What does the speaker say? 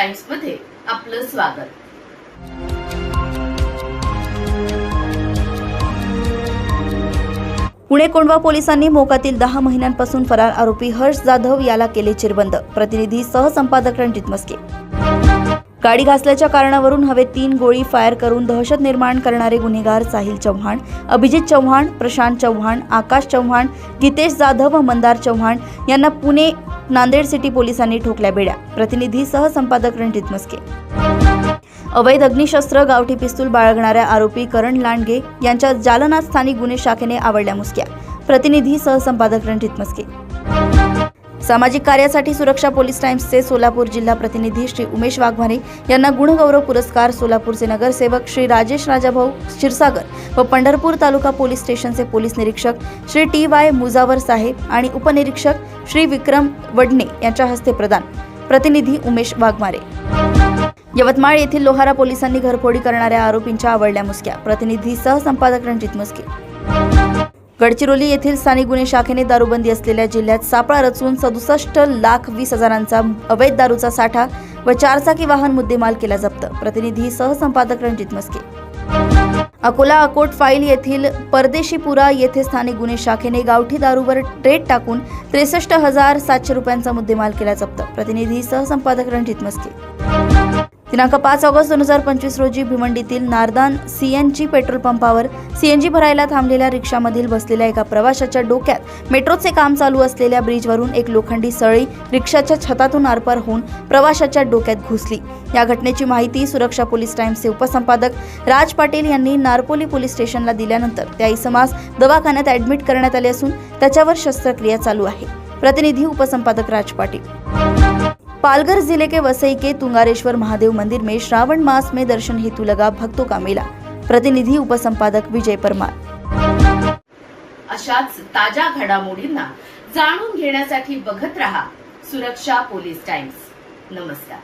Times मध्ये आपलं स्वागत। पुणे कोंढवा पोलिसांनी मोकातील 10 महिन्यांपासून फरार आरोपी हर्ष जाधव याला केले चिरबंद। प्रतिनिधी सहसंपादक रणजित मस्के। गाडी घासल्याच्या कारणावरून हवेत 3 गोळी फायर करून दहशत निर्माण करणारे गुन्हेगार साहिल चव्हाण, अभिजित चव्हाण, प्रशांत चव्हाण, आकाश चव्हाण, गीतेश जाधव व मंदार चव्हाण यांना पुणे नांदेड सिटी पोलिसांनी ठोकल्या बेड्या। प्रतिनिधी सहसंपादक रणजित मस्के। अवैध अग्निशस्त्र, गावठी पिस्तूल बाळगणाऱ्या आरोपी करण लांडगे यांच्या जालना स्थानिक गुन्हे शाखेने आवडल्या मुसक्या। प्रतिनिधी सहसंपादक रणजित मस्के। सामाजिक कार्यासाठी सुरक्षा पोलीस टाइम्सचे सोलापूर जिल्हा प्रतिनिधी श्री उमेश वाघमारे यांना गुणगौरव पुरस्कार। सोलापूरचे नगरसेवक श्री राजेश राजाभाऊ क्षीरसागर व पंढरपूर तालुका पोलीस स्टेशनचे पोलीस निरीक्षक श्री TY मुजावर साहेब आणि उपनिरीक्षक श्री विक्रम वडणे यांच्या हस्ते प्रदान। प्रतिनिधी उमेश वाघमारे। यवतमाळ येथील लोहारा पोलिसांनी घरफोडी करणाऱ्या आरोपींच्या आवडल्या मुसक्या। प्रतिनिधी सहसंपादक रणजित मस्के। गडचिरोली येथील स्थानिक गुन्हे शाखेने दारूबंदी असलेल्या जिल्ह्यात सापळा रचून 67,20,000चा अवैध दारूचा साठा व 4चाकी वाहन मुद्देमाल केला जप्त। प्रतिनिधी सहसंपादक रणजित मस्के। अकोला अकोट फाईल येथील परदेशीपुरा येथे स्थानिक गुन्हे शाखेने गावठी दारूवर रेट टाकून 63,700 रुपयांचा मुद्देमाल केला जप्त। प्रतिनिधी सहसंपादक रणजित मस्के। दिनांक 5 ऑगस्ट 2025 रोजी भिवंडीतील नारदान CNG पेट्रोल पंपावर CNG भरायला थांबलेल्या रिक्षामधील बसलेल्या एका प्रवाशाच्या डोक्यात मेट्रोचे काम चालू असलेल्या ब्रिजवरून एक लोखंडी सळी रिक्षाच्या छतातून आरपार होऊन प्रवाशाच्या डोक्यात घुसली। या घटनेची माहिती सुरक्षा पोलीस टाइम्सचे उपसंपादक राज पाटील यांनी नारपोली पोलीस स्टेशनला दिल्यानंतर त्या इसमास दवाखान्यात ऍडमिट करण्यात आले असून त्याच्यावर शस्त्रक्रिया चालू आहे। प्रतिनिधी उपसंपादक राज पाटील। पालघर जिले के वसई के तुंगारेश्वर महादेव मंदिर में श्रावण मास में दर्शन हेतु लगा भक्तों का मेला। प्रतिनिधी उपसंपादक विजय परमार। अशाच ताज्या घडामोडींना जाणून घेण्यासाठी बघत रहा सुरक्षा पोलीस टाइम्स। नमस्कार।